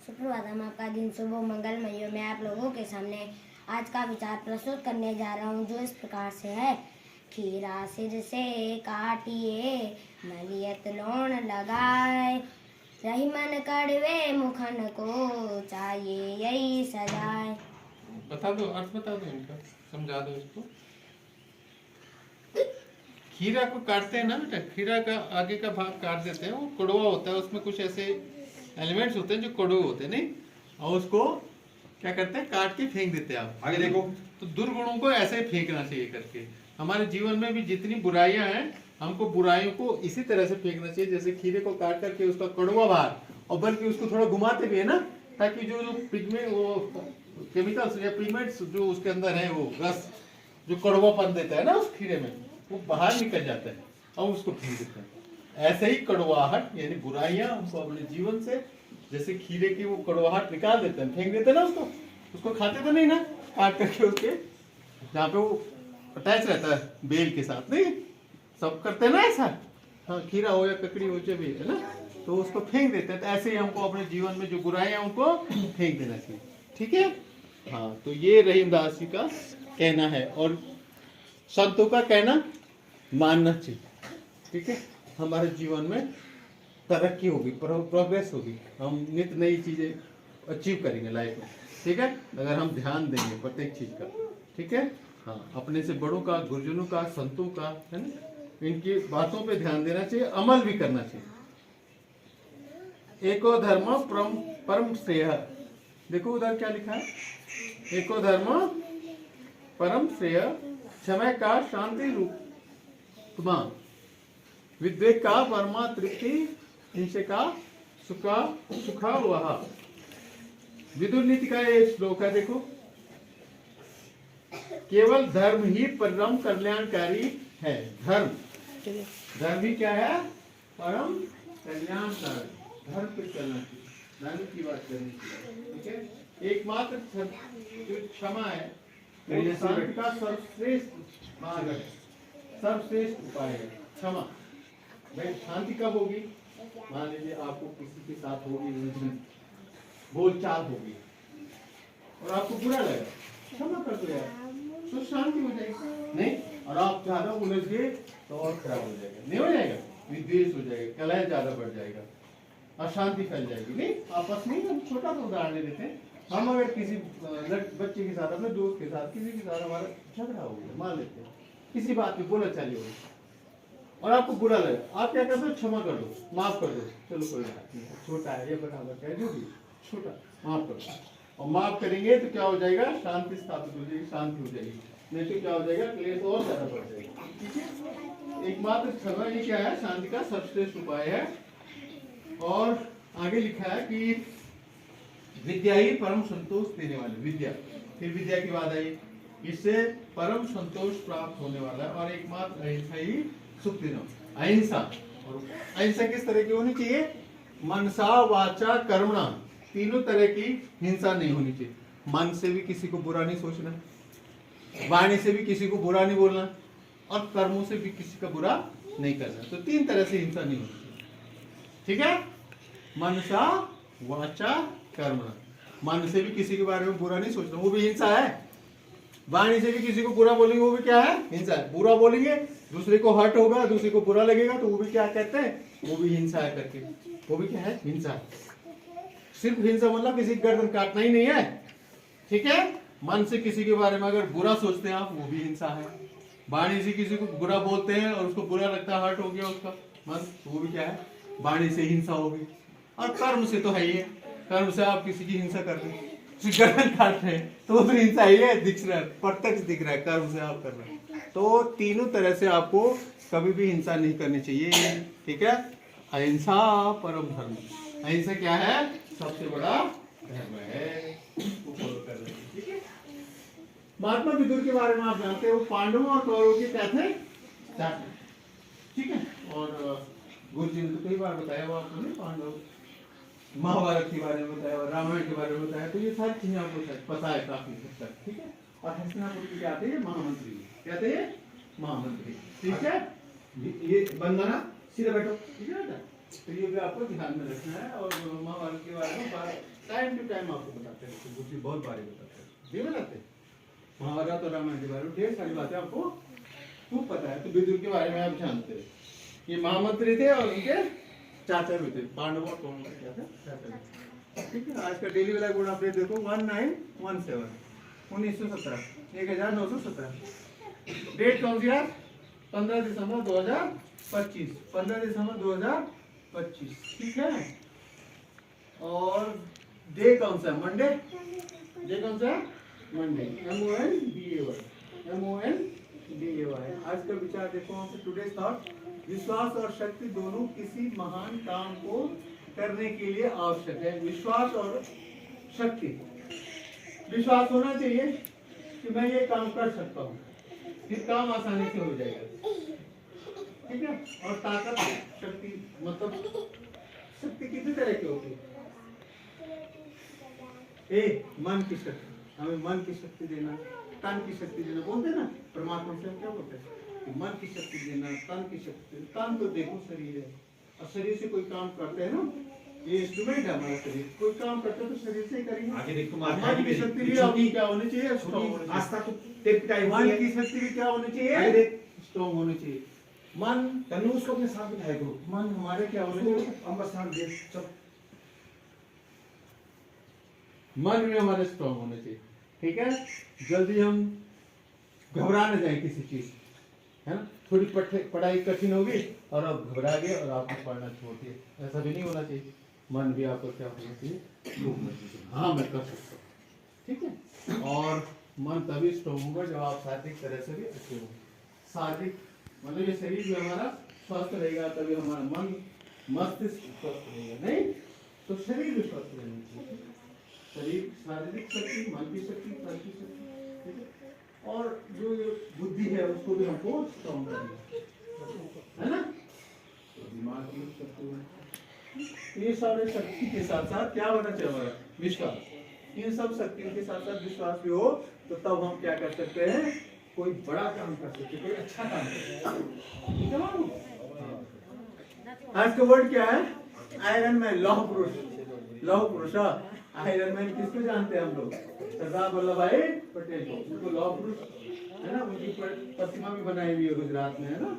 सुप्रभात। हम आपका दिन शुभ हो, मंगलमय हो। मैं आप लोगों के सामने आज का विचार प्रस्तुत करने जा रहा हूँ, जो इस प्रकार से है। खीरा सिर से काटिए, मलियत लोण लगाए, रही मन कड़वे मुखन को, चाहिए यही सजाए। बता दो, अर्थ बता दो इनका, समझा दो इसको। खीरा को काटते हैं ना बेटा, खीरा का आगे का भाग काट देते हैं, वो कड़वा होता है, उसमें कुछ ऐसे एलिमेंट्स होते हैं जो कड़वे होते हैं, नहीं, और उसको क्या करते हैं, काट के फेंक देते हैं। आप आगे देखो। तो दुर्गुणों को ऐसे ही फेंकना चाहिए करके। हमारे जीवन में भी जितनी बुराइयां हैं, हमको बुराइयों को इसी तरह से फेंकना चाहिए, जैसे खीरे को काट करके उसका कड़वा भाग, और बल्कि उसको थोड़ा घुमाते भी है ना, ताकि जो पिगमेंट, वो केमिकल्स या पिगमेंट्स जो उसके अंदर है, वो रस जो कड़वापन देता है ना उस खीरे में, वो बाहर निकल जाता है और उसको फेंक देते हैं। ऐसे ही कड़वाहट यानी बुराइयां हमको अपने जीवन से, जैसे खीरे की वो कड़वाहट निकाल देते हैं, फेंक देते हैं ना उसको खाते तो नहीं ना, काट करके उसके जहाँ पे वो अटैच रहता है बेल के साथ, नहीं सब करते हैं ना ऐसा। हाँ, खीरा हो या ककड़ी हो, जो भी है ना, तो उसको फेंक देते हैं। तो ऐसे ही हमको अपने जीवन में जो बुराइयां उनको फेंक देना चाहिए, ठीक है। हाँ, तो ये रहीमदास जी का कहना है, और संतों का कहना मानना चाहिए, ठीक है। हमारे जीवन में तरक्की होगी, प्रोग्रेस होगी, हम नित नई चीजें अचीव करेंगे लाइफ में, ठीक है, अगर हम ध्यान देंगे प्रत्येक चीज का, ठीक है। हाँ, अपने से बड़ों का, गुरुजनों का, संतों का, है ना, इनकी बातों पे ध्यान देना चाहिए, अमल भी करना चाहिए। एको धर्म परम श्रेय, देखो उधर क्या लिखा है, एको धर्म परम श्रेय, समय का शांति रूप, विद्वेक का परमा तृप्ति, हिंसे का सुखा वह। विदुर नीति का ये श्लोक है, देखो, केवल धर्म ही परम कल्याणकारी है। धर्म ही क्या है, परम कल्याणकारी। धर्म पे चलना चाहिए, धर्म की बात करनी चाहिए, ठीक है। एकमात्र जो क्षमा है, वो शांति का सर्वश्रेष्ठ मार्ग है, सर्वश्रेष्ठ उपाय है क्षमा। भाई शांति कब होगी, मान लीजिए आपको किसी के साथ होगी बोलचाल होगी और आपको बुरा लगा, क्षमा कर दो यार, तो शांति हो जाएगी। नहीं, और आप ज्यादा उलझ गए तो और खराब हो जाएगा, नहीं हो जाएगा, विद्वेष हो जाएगा, कलह ज्यादा बढ़ जाएगा, अशांति फैल जाएगी। नहीं, आपस में हम छोटा सा उदाहरण देते हैं, हम अगर किसी बच्चे के साथ, अपने दोस्त के साथ, किसी के साथ हमारा झगड़ा हो गया, मान लेते हैं, किसी बात पे बोला चाली हो गई और आपको बुरा लगा, आप क्या करते हो, क्षमा कर दो, माफ कर दो, चलो कोई बात नहीं, छोटा है या बराबर है, जो भी छोटा, माफ कर दो। और माफ करेंगे तो क्या हो जाएगा, शांति स्थापित हो जाएगी, शांति हो जाएगी। नहीं तो क्या हो जाएगा, क्लेश और ज्यादा बढ़ जाएगा, ठीक है। एकमात्र क्षमा ये क्या है, शांति का सर्वश्रेष्ठ उपाय है। और आगे लिखा है कि विद्या ही परम संतोष देने वाली, विद्या, फिर विद्या की बात आई, इससे परम संतोष प्राप्त होने वाला है। और एकमात्र अहिंसा ही सुख देना। अहिंसा, और अहिंसा किस तरह की होनी चाहिए, मनसा वाचा कर्मणा, तीनों तरह की हिंसा नहीं होनी चाहिए। मन से भी किसी को बुरा नहीं सोचना, वाणी से भी किसी को बुरा नहीं बोलना, और कर्मों से भी किसी का बुरा नहीं करना। तो तीन तरह से हिंसा नहीं होनी चाहिए, ठीक है। मनसा वाचा कर्मणा, मन से भी किसी के बारे में बुरा नहीं सोचना, वो भी हिंसा है। वाणी से भी किसी को बुरा बोलेंगे, वो भी क्या है, हिंसा है। बुरा बोलेंगे, दूसरे को हर्ट होगा, दूसरे को बुरा लगेगा, तो वो भी क्या कहते हैं, वो भी हिंसा है करके, वो भी क्या है, हिंसा। सिर्फ हिंसा मतलब किसी गर्दन काटना ही नहीं है, ठीक है। मन से किसी के बारे में अगर बुरा सोचते हैं आप, वो भी हिंसा है। वाणी से किसी को बुरा बोलते हैं और उसको बुरा लगता है, हर्ट हो गया उसका मन, वो भी क्या है, वाणी से हिंसा होगी। और कर्म से तो है ही है, कर्म से आप किसी की हिंसा कर रहे हैं, गर्दन काट रहे हैं, तो वो भी हिंसा ही है, दिख रहा है, प्रत्यक्ष दिख रहा है, कर्म से आप कर रहे हैं। तो तीनों तरह से आपको कभी भी हिंसा नहीं करनी चाहिए, ठीक है। अहिंसा परम धर्म, अहिंसा क्या है, सबसे बड़ा धर्म है, उसको फॉलो कर रहे हैं, ठीक है। महात्मा विदुर के बारे में आप जानते हो, पांडवों और कौरवों के क्या थे, चाचा, ठीक है। और गुरु जी ने तो कई बार बताया वो आपको, नहीं, पांडव, महाभारत के बारे में बताया, रामायण के बारे में बताया, तो ये सारी चीजें आपको पता है काफी हद तक, ठीक है। और हस्तिनापुर की क्या थे, महामंत्री, क्या थे, महामंत्री, ठीक है। ये बंदना सीधे बैठो, ठीक है बेटा, तो ये भी आपको ध्यान में रखना है। और महाभारत के बारे में टाइम टू टाइम आपको बताते हैं, दूसरी बहुत बारी बताते हैं, जी बताते हैं। महाभारत और रामायण के बारे में ढेर सारी बातें आपको खूब पता है। तो विदुर के बारे में आप जानते हैं, ये महामंत्री थे और उनके चाचा भी थे, पांडवों और कौरवों के क्या थे, चाचा थे। ठीक है, आज का डेली वाला गुण अपडेट देखो 1917 1917 1917। डेट कौन सी यार? 15 दिसंबर 2025, 15 दिसंबर 2025। ठीक है, और डे कौन सा है? मंडे। डे कौन सा है? मंडे। MONDAY, MONDAY। आज का विचार देखो हमसे, टुडे थॉट, विश्वास और शक्ति दोनों किसी महान काम को करने के लिए आवश्यक है। विश्वास और शक्ति, विश्वास होना चाहिए कि मैं ये काम कर सकता हूँ, फिर काम आसानी से हो जाएगा। ठीक है, और ताकत, शक्ति, मतलब शक्ति कितने तरह की होती है? मन की शक्ति, हमें मन की शक्ति देना, तन की शक्ति देना, बोलते हैं ना परमात्मा से हम क्या बोलते हैं कि मन की शक्ति देना, तन की शक्ति। तन तो देखो शरीर है, और शरीर से कोई काम करते हैं ना, ये इंस्ट्रूमेंट है हमारा शरीर, कोई काम करते तो शरीर से ही करेंगे। आगे देखो मन की शक्ति भी आपकी क्या होनी चाहिए? स्ट्रॉन्ग होनी चाहिए। आस्था तो तेरे पिताई मन की शक्ति भी क्या होनी चाहिए? स्ट्रॉन्ग होनी चाहिए। मन, तनु उसको अपने साथ बिठाए करो। मन हमारे क्या होने चाहिए? हम बस साथ दे चल। मन में हमारे स्ट्रॉन्ग होने चाहिए। ठीक है, जल्दी हम घबरा न जाए किसी चीज, है ना। थोड़ी पढ़ाई कठिन होगी और अब घबरा गए और आपने पढ़ना छोड़ दिया, ऐसा भी नहीं होना चाहिए। मन भी आपको क्या होना चाहिए? हाँ मैं कर सकता हूँ। ठीक है, और मन तभी स्ट्रॉन्ग होगा जब आप शारीरिक तरह से भी अच्छे होंगे। शारीरिक मतलब ये शरीर जो हमारा स्वस्थ रहेगा, तभी हमारा मन, मस्तिष्क स्वस्थ रहेगा। नहीं तो शरीर भी स्वस्थ रहना चाहिए। शरीर, शारीरिक शक्ति, मन की शक्ति, तन की शक्ति, ठीक है, और जो बुद्धि है उसको भी हमको स्ट्रॉन्ग करना है ना, तो दिमाग की शक्ति है। ये सारे शक्ति के साथ साथ क्या होना चाहिए? हमारा विश्वास। इन सब शक्तियों के साथ साथ विश्वास भी हो तो तब हम क्या कर सकते हैं? कोई बड़ा काम कर सकते, कोई अच्छा काम कर सकते। ठीक है मालूम? आज का वर्ड क्या है? आयरन मैन, लौह पुरुष। लौह पुरुष, आयरन मैन किसको जानते हैं हम लोग? सरदार वल्लभ भाई पटेल को। उनको लौह पुरुष है ना, उनकी प्रतिमा भी बनाई हुई है गुजरात में, है ना।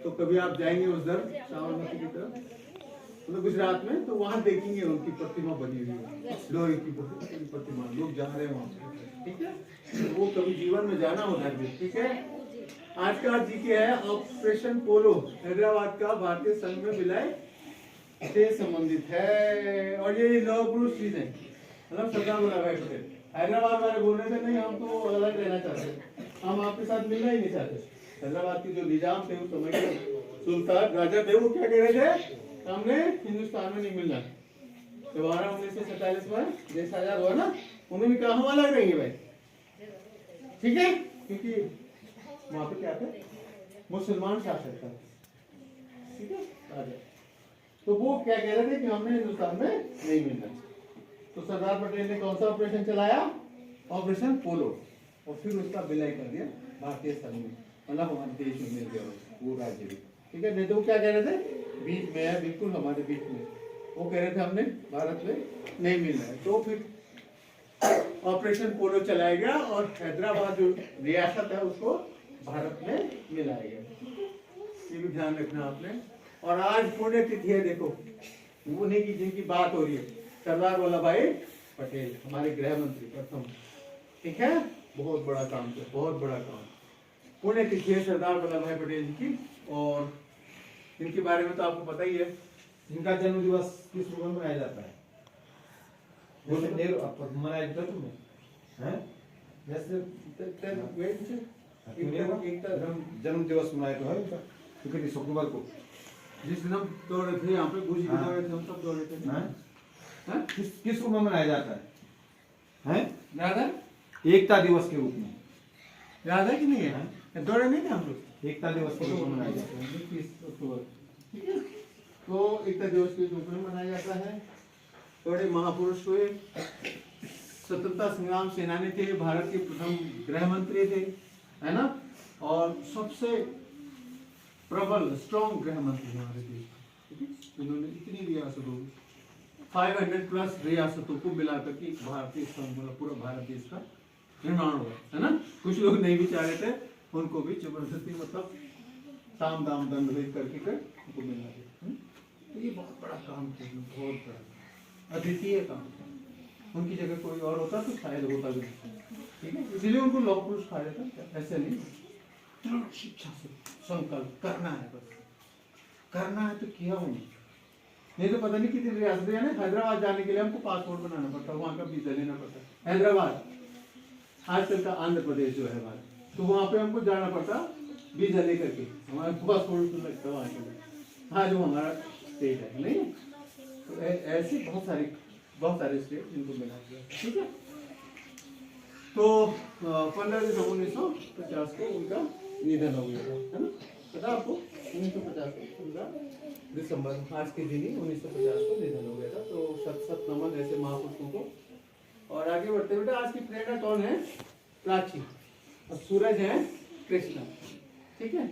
तो कभी आप जाएंगे उधर साबरमती की तरफ, मतलब गुजरात में, तो वहां देखेंगे उनकी प्रतिमा बनी हुई है, लोहे की प्रतिमा। लोग जा रहे हैं वहां, ठीक है, तो वो कभी जीवन में जाना उधर भी। ठीक है, आज का जीके है ऑपरेशन पोलो, हैदराबाद का भारतीय संघ में विलय से संबंधित है। और ये लौह पुरुष चीज है, मतलब सरदार वल्लभ भाई पटेल। हैदराबाद वाले बोल रहे थे नहीं हम तो अलग रहना चाहते, हम आपके साथ मिलना ही नहीं चाहते। हैदराबाद के जो निजाम थे उस समय के सुल्तान राजा थे, वो क्या कह रहे थे? हमने हिंदुस्तान में नहीं मिलना। जब 1947 में देश आजाद हुआ ना, उन्होंने कहा हम अलग रहेंगे भाई। ठीक है, क्योंकि वहां पे क्या थे? मुसलमान शासक था। ठीक है, राजा, तो वो क्या कह रहे थे कि हमने हिंदुस्तान में नहीं मिलना। तो सरदार पटेल ने कौन सा ऑपरेशन चलाया? ऑपरेशन पोलो, और फिर उसका विलय कर दिया भारतीय संघ में, मतलब हमारे देश में मिल गया वो राज्य भी। ठीक है, नहीं तो वो क्या कह रहे थे? बीच में है, बिल्कुल हमारे बीच में। वो कह रहे थे हमने भारत में नहीं मिलना है। तो फिर ऑपरेशन पोलो चलाया गया और हैदराबाद जो रियासत है उसको भारत में मिलाया गया। ये भी ध्यान रखना आपने। और आज पुण्यतिथि है, देखो उन्हीं की जिनकी बात हो रही है, सरदार वल्लभ भाई पटेल, हमारे गृह मंत्री प्रथम। ठीक है, बहुत बड़ा काम किया, बहुत बड़ा काम। पुण्यतिथि है सरदार वल्लभ भाई पटेल जी की, और इनके बारे में तो आपको पता ही है। इनका जन्म दिवस किस रूप में मनाया जाता है? जैसे नेहरू मनाया जाता है तुम्हें, हैं? जैसे जन्म दिवस मनाया तो है इनका, क्योंकि शुक्रवार को जिस दिन हम दौड़े थे यहाँ पे, गुजी भी दौड़े थे, हम सब दौड़े थे। हैं? किस रूप में मनाया जाता है? हैं? याद है? एकता दिवस के रूप में याद है कि नहीं है? दौड़े नहीं थे हम लोग? एकता दिवस के रूप में मनाया जाता है। 21 अक्टूबर, ठीक है, तो एकता दिवस के रूप में मनाया जाता है। बड़े महापुरुष हुए, स्वतंत्रता संग्राम सेनानी थे, भारत के प्रथम गृह मंत्री थे, है ना, और सबसे प्रबल स्ट्रॉन्ग गृह मंत्री हमारे देश। ठीक है, इन्होंने इतनी रियासतों 500 प्लस रियासतों को मिलाकर के भारतीय संघ मतलब पूरा भारत देश का निर्माण हुआ है ना। कुछ लोग नहीं भी चाह रहे थे, उनको भी जबरदस्ती मतलब साम दाम दंड भेद करके उनको मिलना चाहिए। तो ये बहुत बड़ा काम किया, बहुत बड़ा अद्वितीय काम था। उनकी जगह कोई और होता तो शायद होता भी नहीं, ठीक है। इसीलिए उनको लौह पुरुष कहा जाता है, ऐसे नहीं। दृढ़ शिक्षा से संकल्प करना है, बस करना है तो किया उन्होंने। नहीं तो पता नहीं कितनी रियासतें हैं ना। हैदराबाद जाने के लिए हमको पासपोर्ट बनाना पड़ता है, वहाँ का वीजा लेना पड़ता है। हैदराबाद आजकल का आंध्र प्रदेश जो है हमारा, तो वहाँ पे हमको जाना पड़ता वीजा लेकर के, हमारे पासपोर्ट तो लगता है वहाँ के लिए। हाँ, जो हमारा स्टेट है नहीं, तो ऐसे बहुत सारे स्टेट जिनको मिला दिया, ठीक है। तो 15 दिसंबर 1950 को उनका निधन हो गया था, है ना, पता आपको। 1950 को 15 दिसंबर आज के दिन ही 1950 को निधन हो गया था। तो सत नमन ऐसे महापुरुषों को। और आगे बढ़ते बेटा, आज की प्रेरणा कौन है? प्राची। और सूरज है कृष्णा, ठीक है।